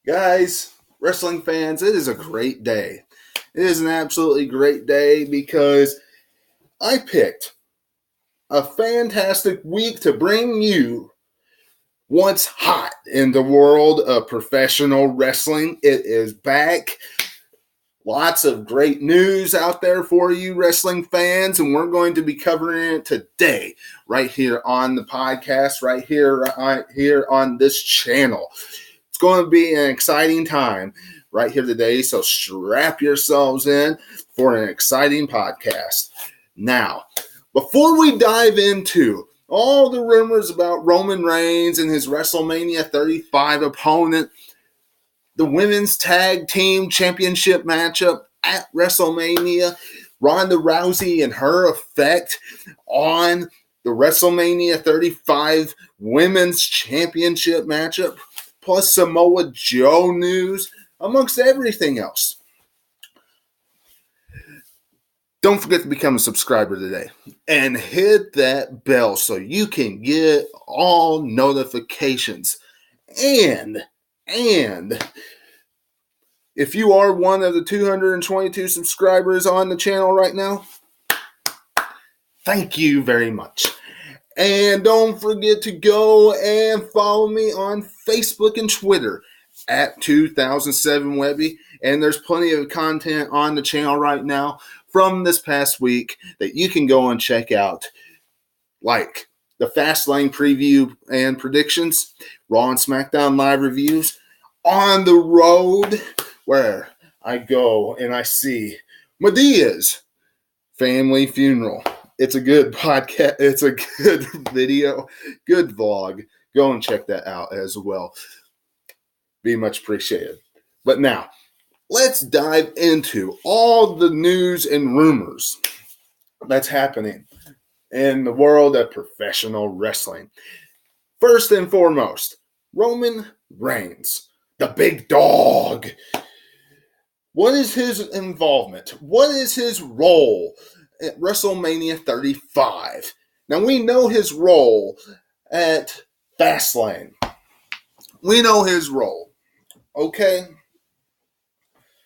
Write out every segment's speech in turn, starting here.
Guys, wrestling fans, it is a great day. It is an absolutely great day because I picked a fantastic week to bring you what's hot in the world of professional wrestling. It is back. Lots of great news out there for you wrestling fans, and we're going to be covering it today right here on the podcast, right here on this channel. It's going to be an exciting time right here today, so strap yourselves in for an exciting podcast. Now, before we dive into all the rumors about Roman Reigns and his WrestleMania 35 opponent, the women's tag team championship matchup at WrestleMania, Ronda Rousey and her effect on the WrestleMania 35 women's championship matchup, plus Samoa Joe news, amongst everything else. Don't forget to become a subscriber today and hit that bell so you can get all notifications. And if you are one of the 222 subscribers on the channel right now, thank you very much. And don't forget to go and follow me on Facebook and Twitter at 2007Webby. And there's plenty of content on the channel right now from this past week that you can go and check out, like the Fastlane preview and predictions, Raw and SmackDown live reviews, On the Road, where I go and I see Medea's family funeral. It's a good podcast. It's a good video, good vlog. Go and check that out as well. Be much appreciated. But now, let's dive into all the news and rumors that's happening in the world of professional wrestling. First and foremost, Roman Reigns, the big dog. What is his involvement? What is his role at WrestleMania 35? Now, we know his role at Fastlane. We know his role, okay?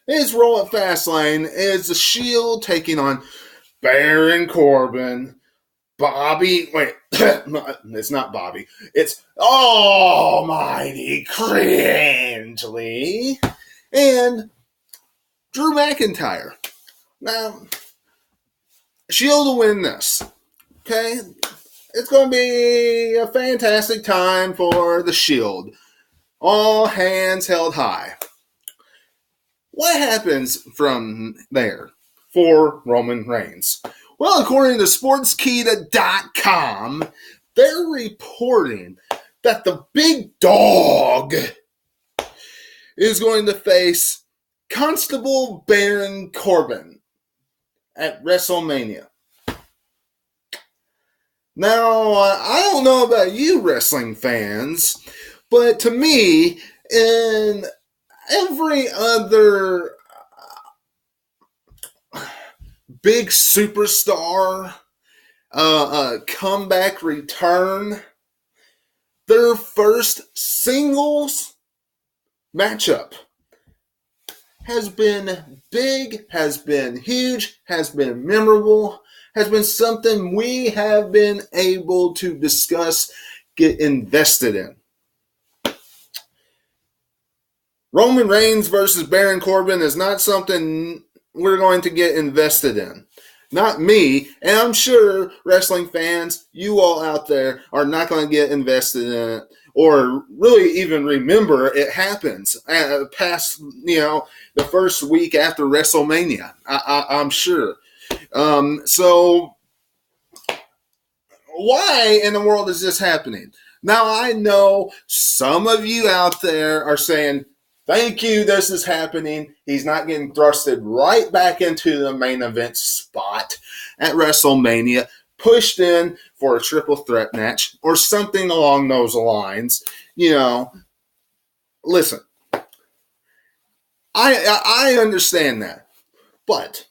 His role at Fastlane is the Shield taking on Baron Corbin, Bobby, wait, it's not Bobby. It's Almighty Cringely and Drew McIntyre. Now, Shield will win this, okay? It's going to be a fantastic time for the Shield. All hands held high. What happens from there for Roman Reigns? Well, according to Sportskeeda.com, they're reporting that the big dog is going to face Constable Baron Corbin at WrestleMania. Now, I don't know about you wrestling fans, but to me, in every other big superstar comeback return, their first singles matchup has been big, has been huge, has been memorable, has been something we have been able to discuss, get invested in. Roman Reigns versus Baron Corbin is not something we're going to get invested in. Not me, and I'm sure wrestling fans, you all out there, are not going to get invested in it or really even remember it happens past, the first week after WrestleMania. I'm sure. So why in the world is this happening? Now, I know some of you out there are saying, thank you, this is happening. He's not getting thrusted right back into the main event spot at WrestleMania, pushed in for a triple threat match or something along those lines. Listen, I understand that. But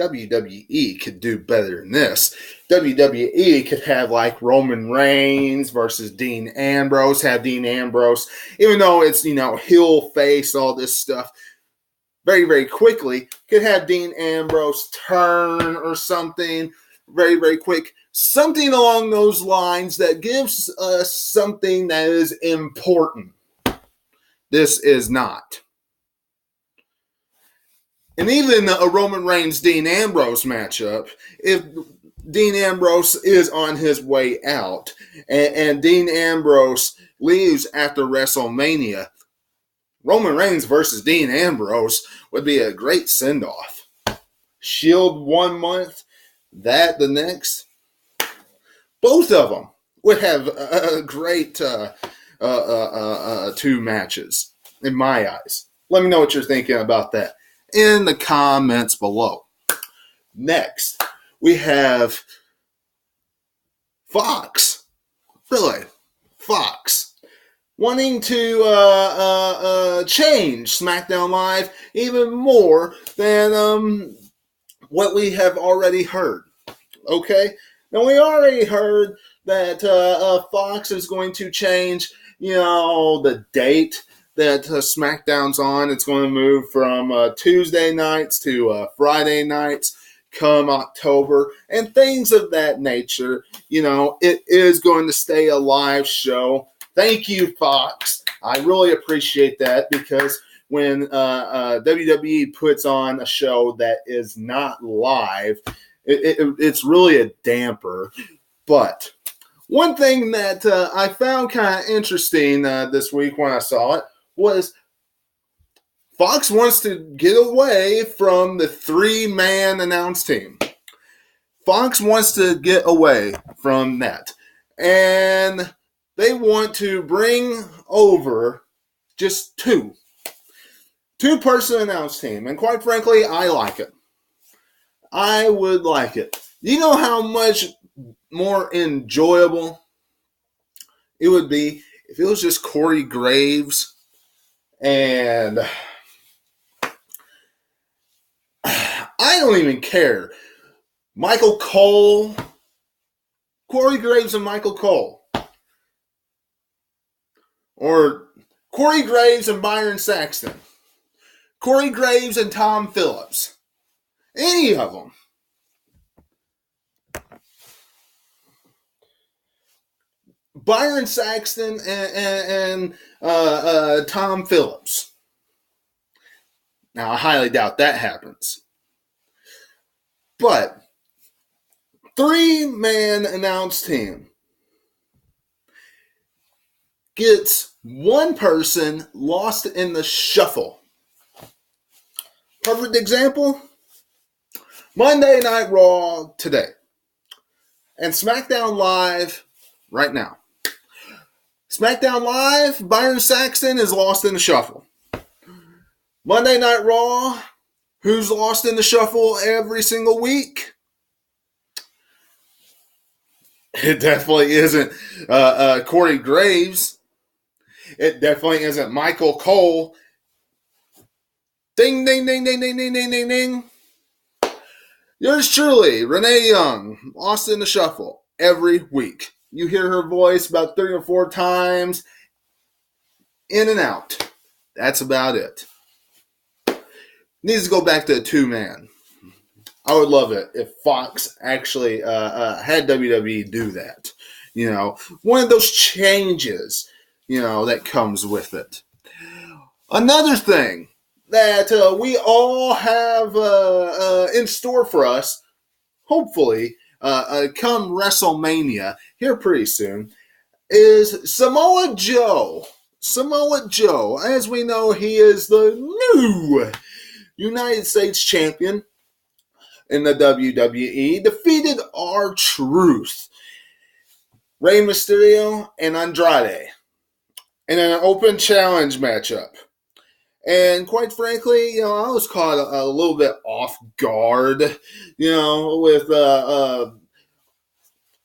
WWE could do better than this. WWE could have like Roman Reigns versus Dean Ambrose, have Dean Ambrose, even though it's, heel face, all this stuff, very, very quickly, could have Dean Ambrose turn or something very, very quick. Something along those lines that gives us something that is important. This is not. And even a Roman Reigns Dean Ambrose matchup, if Dean Ambrose is on his way out and Dean Ambrose leaves after WrestleMania, Roman Reigns versus Dean Ambrose would be a great send-off. Shield 1 month, that the next. Both of them would have a great two matches, in my eyes. Let me know what you're thinking about that in the comments below. Next, we have Fox. Really, Fox. Wanting to change SmackDown Live even more than what we have already heard. Okay? Now, we already heard that Fox is going to change, the date that SmackDown's on. It's going to move from Tuesday nights to Friday nights come October and things of that nature. It is going to stay a live show. Thank you, Fox. I really appreciate that, because when WWE puts on a show that is not live, it's really a damper. But one thing that I found kind of interesting this week when I saw it was Fox wants to get away from the 3-man announce team. Fox wants to get away from that. And they want to bring over just two-person announce team. And quite frankly, I like it. I would like it. You know how much more enjoyable it would be if it was just Corey Graves and I don't even care. Michael Cole, Corey Graves and Michael Cole, or Corey Graves and Byron Saxton, Corey Graves and Tom Phillips. Any of them. Byron Saxton and Tom Phillips. Now, I highly doubt that happens. But 3-man announce team gets one person lost in the shuffle. Perfect example, Monday Night Raw today and SmackDown Live right now. SmackDown Live, Byron Saxton is lost in the shuffle. Monday Night Raw, who's lost in the shuffle every single week? It definitely isn't Corey Graves. It definitely isn't Michael Cole. Ding, ding, ding, ding, ding, ding, ding, ding, ding. Yours truly, Renee Young, lost in the shuffle every week. You hear her voice about 3 or 4 times, in and out. That's about it. Needs to go back to a 2-man. I would love it if Fox actually had WWE do that. One of those changes, that comes with it. Another thing that we all have in store for us, hopefully, come WrestleMania here pretty soon, is Samoa Joe. Samoa Joe, as we know, he is the new United States champion in the WWE, defeated R-Truth, Rey Mysterio, and Andrade in an open challenge matchup. And quite frankly, I was caught a little bit off guard, with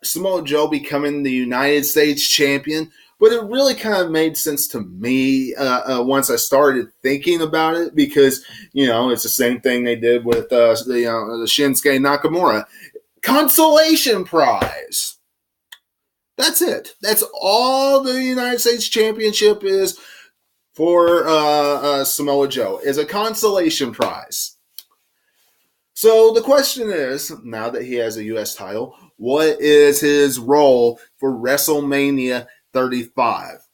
Samoa Joe becoming the United States champion. But it really kind of made sense to me once I started thinking about it, because it's the same thing they did with the Shinsuke Nakamura consolation prize. That's it. That's all the United States Championship is for Samoa Joe, is a consolation prize. So the question is, now that he has a U.S. title, what is his role for WrestleMania 35?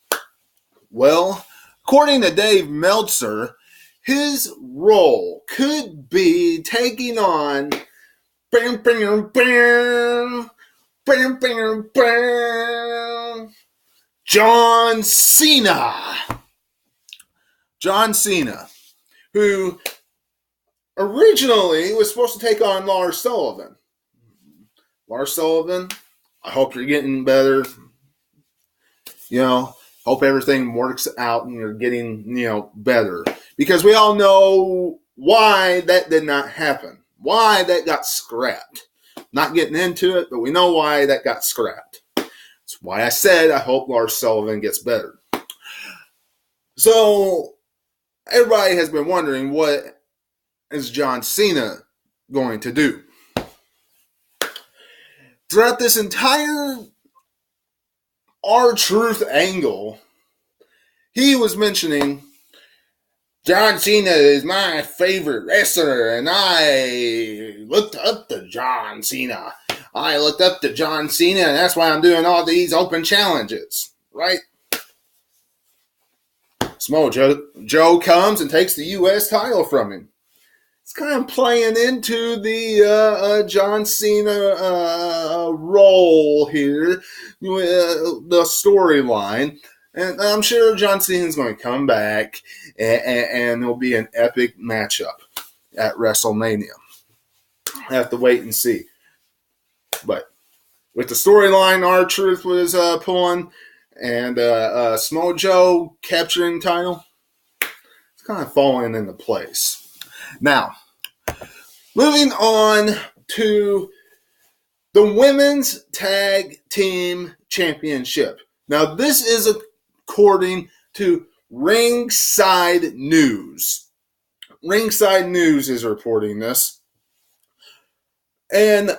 Well, according to Dave Meltzer, his role could be taking on John Cena. John Cena, who originally was supposed to take on Lars Sullivan. Lars Sullivan, I hope you're getting better. Hope everything works out and you're getting, better. Because we all know why that did not happen. Why that got scrapped. Not getting into it, but we know why that got scrapped. That's why I said I hope Lars Sullivan gets better. So, everybody has been wondering, what is John Cena going to do? Throughout this entire R-Truth angle, he was mentioning, John Cena is my favorite wrestler, and I looked up to John Cena. I looked up to John Cena, and that's why I'm doing all these open challenges, right? Samoa Joe comes and takes the U.S. title from him. It's kind of playing into the John Cena role here, the storyline. And I'm sure John Cena's going to come back, and there'll be an epic matchup at WrestleMania. I have to wait and see. But with the storyline R-Truth was pulling, and Samoa Joe capturing the title, it's kind of falling into place. Now, moving on to the Women's Tag Team Championship. Now, this is according to Ringside News. Ringside News is reporting this. And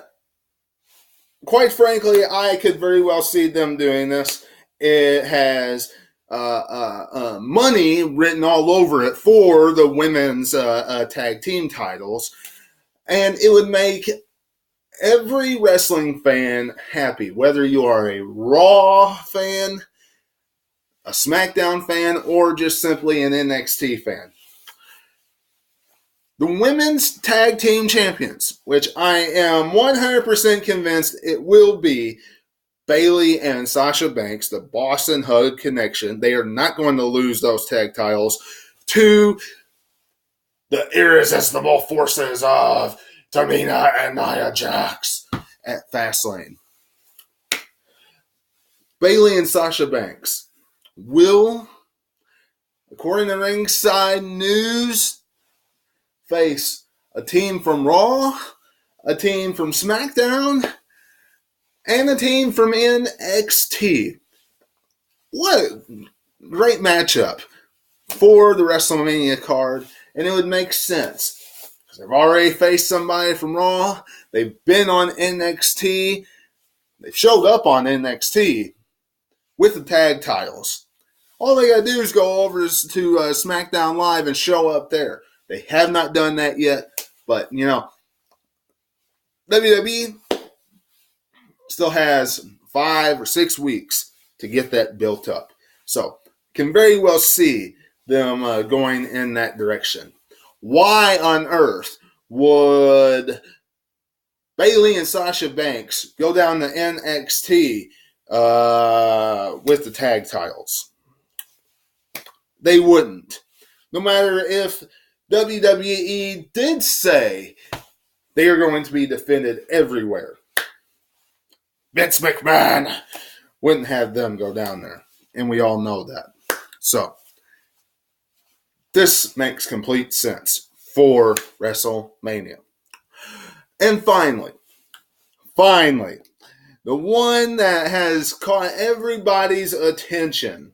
quite frankly, I could very well see them doing this. It has money written all over it for the women's tag team titles. And it would make every wrestling fan happy, whether you are a Raw fan, a SmackDown fan, or just simply an NXT fan. The Women's Tag Team Champions, which I am 100% convinced it will be Bayley and Sasha Banks, the Boston Hug Connection. They are not going to lose those tag titles to the irresistible forces of Tamina and Nia Jax at Fastlane. Bayley and Sasha Banks will, according to Ringside News, face a team from Raw, a team from SmackDown, and a team from NXT. What a great matchup for the WrestleMania card, and it would make sense. Because they've already faced somebody from Raw, they've been on NXT, they've showed up on NXT with the tag titles. All they gotta do is go over to SmackDown Live and show up there. They have not done that yet, but WWE still has 5 or 6 weeks to get that built up. So, can very well see them going in that direction. Why on earth would Bayley and Sasha Banks go down to NXT with the tag titles? They wouldn't. No matter if WWE did say they are going to be defended everywhere, Vince McMahon wouldn't have them go down there. And we all know that. So, this makes complete sense for WrestleMania. And finally, The one that has caught everybody's attention,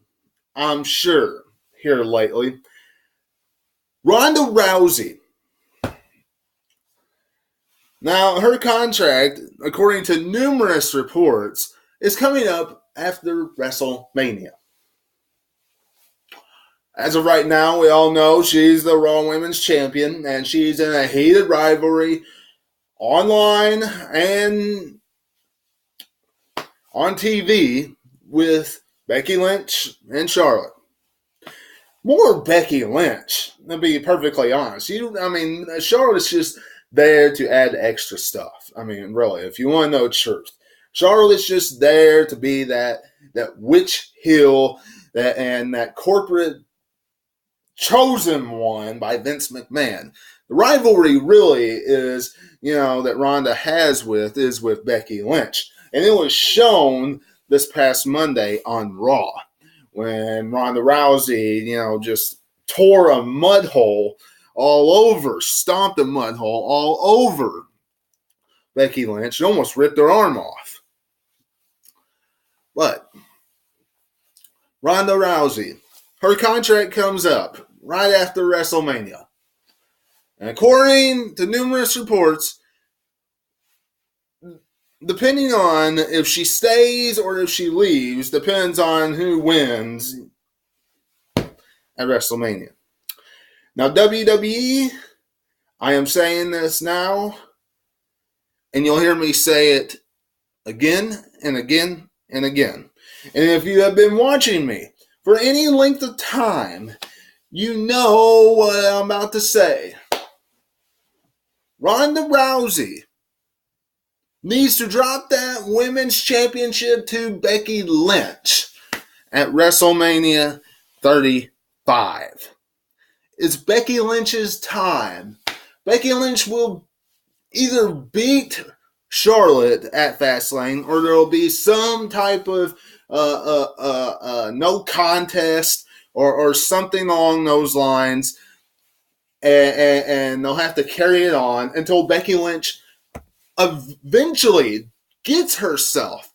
I'm sure, here lately. Ronda Rousey. Now, her contract, according to numerous reports, is coming up after WrestleMania. As of right now, we all know she's the Raw Women's Champion, and she's in a heated rivalry online and on TV with Becky Lynch and Charlotte. More Becky Lynch, to be perfectly honest. Charlotte's just there to add extra stuff. I mean, really, if you want to know the truth. Charlotte's just there to be that witch heel and that corporate chosen one by Vince McMahon. The rivalry really is, that Ronda has is with Becky Lynch. And it was shown this past Monday on Raw when Ronda Rousey, just tore a mud hole stomped a mud hole all over Becky Lynch. She almost ripped her arm off. But Ronda Rousey, her contract comes up right after WrestleMania. And according to numerous reports, depending on if she stays or if she leaves, depends on who wins at WrestleMania. Now, WWE, I am saying this now, and you'll hear me say it again and again and again. And if you have been watching me for any length of time, you know what I'm about to say. Ronda Rousey needs to drop that women's championship to Becky Lynch at WrestleMania 35. It's Becky Lynch's time. Becky Lynch will either beat Charlotte at Fastlane, or there will be some type of no contest or something along those lines, and they'll have to carry it on until Becky Lynch eventually gets herself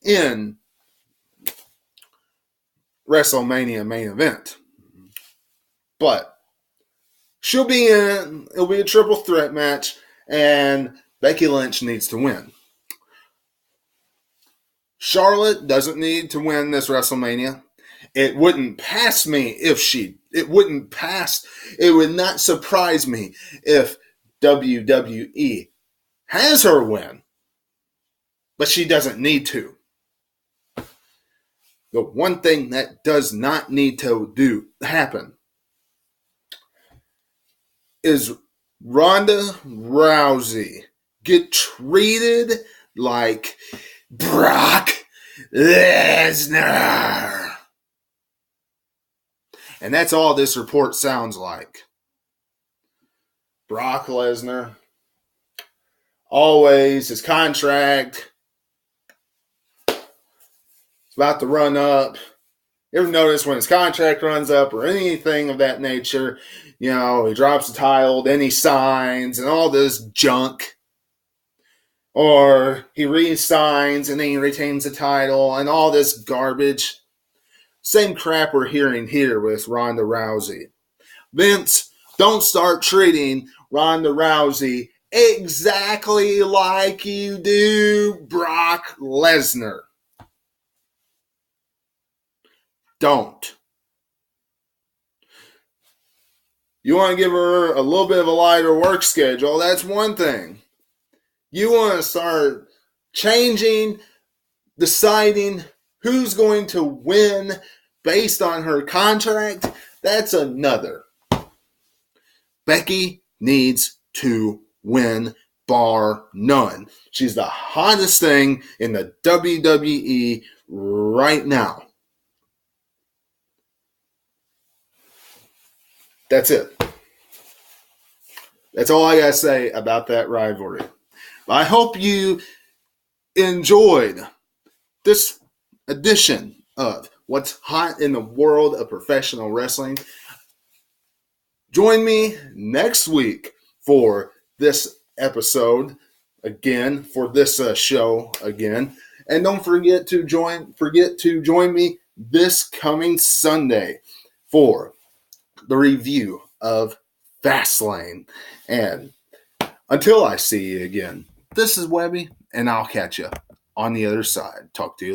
in WrestleMania main event. But she'll be in it. It'll be a triple threat match, and Becky Lynch needs to win. Charlotte doesn't need to win this WrestleMania. It wouldn't pass me if it would not surprise me if WWE has her win. But she doesn't need to. The one thing that does not need to happen is Ronda Rousey get treated like Brock Lesnar. And that's all this report sounds like. Brock Lesnar. Always his contract. It's about to run up. You ever notice when his contract runs up or anything of that nature, he drops the title, then he signs and all this junk. Or he re-signs and then he retains the title and all this garbage. Same crap we're hearing here with Ronda Rousey. Vince, don't start treating Ronda Rousey exactly like you do Brock Lesnar. Don't. You want to give her a little bit of a lighter work schedule, that's one thing. You want to start changing, deciding who's going to win based on her contract, that's another. Becky needs to win, bar none. She's the hottest thing in the WWE right now. That's it. That's all I got to say about that rivalry. I hope you enjoyed this edition of What's Hot in the World of Professional Wrestling. Join me next week for this episode again, for this show again. And don't forget to join me this coming Sunday for the review of Fastlane. And until I see you again, this is Webby, and I'll catch you on the other side. Talk to you later.